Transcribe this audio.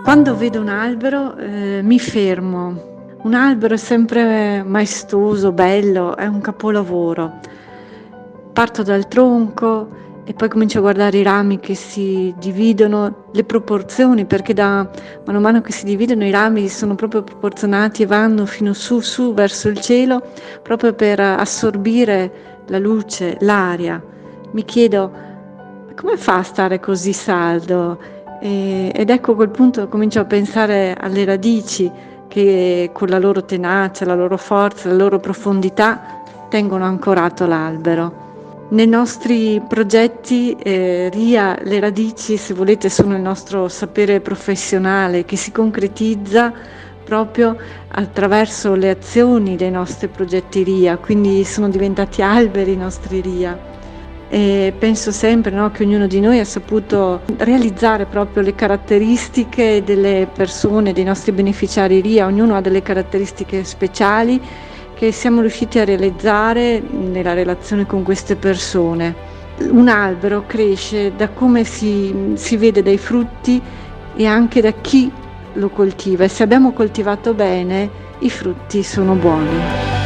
Quando vedo un albero, mi fermo. Un albero è sempre maestoso, bello, è un capolavoro. Parto dal tronco e poi comincio a guardare i rami che si dividono, le proporzioni, perché mano a mano che si dividono i rami sono proprio proporzionati e vanno fino su verso il cielo, proprio per assorbire la luce, l'aria. Mi chiedo: come fa a stare così saldo? Ed ecco, a quel punto comincio a pensare alle radici che con la loro tenacia, la loro forza, la loro profondità tengono ancorato l'albero. Nei nostri progetti RIA, le radici, se volete, sono il nostro sapere professionale che si concretizza proprio attraverso le azioni dei nostri progetti RIA, quindi sono diventati alberi i nostri RIA. E penso sempre, no, che ognuno di noi ha saputo realizzare proprio le caratteristiche delle persone, dei nostri beneficiari RIA, ognuno ha delle caratteristiche speciali che siamo riusciti a realizzare nella relazione con queste persone. Un albero cresce da come si vede dai frutti e anche da chi lo coltiva, e se abbiamo coltivato bene i frutti sono buoni.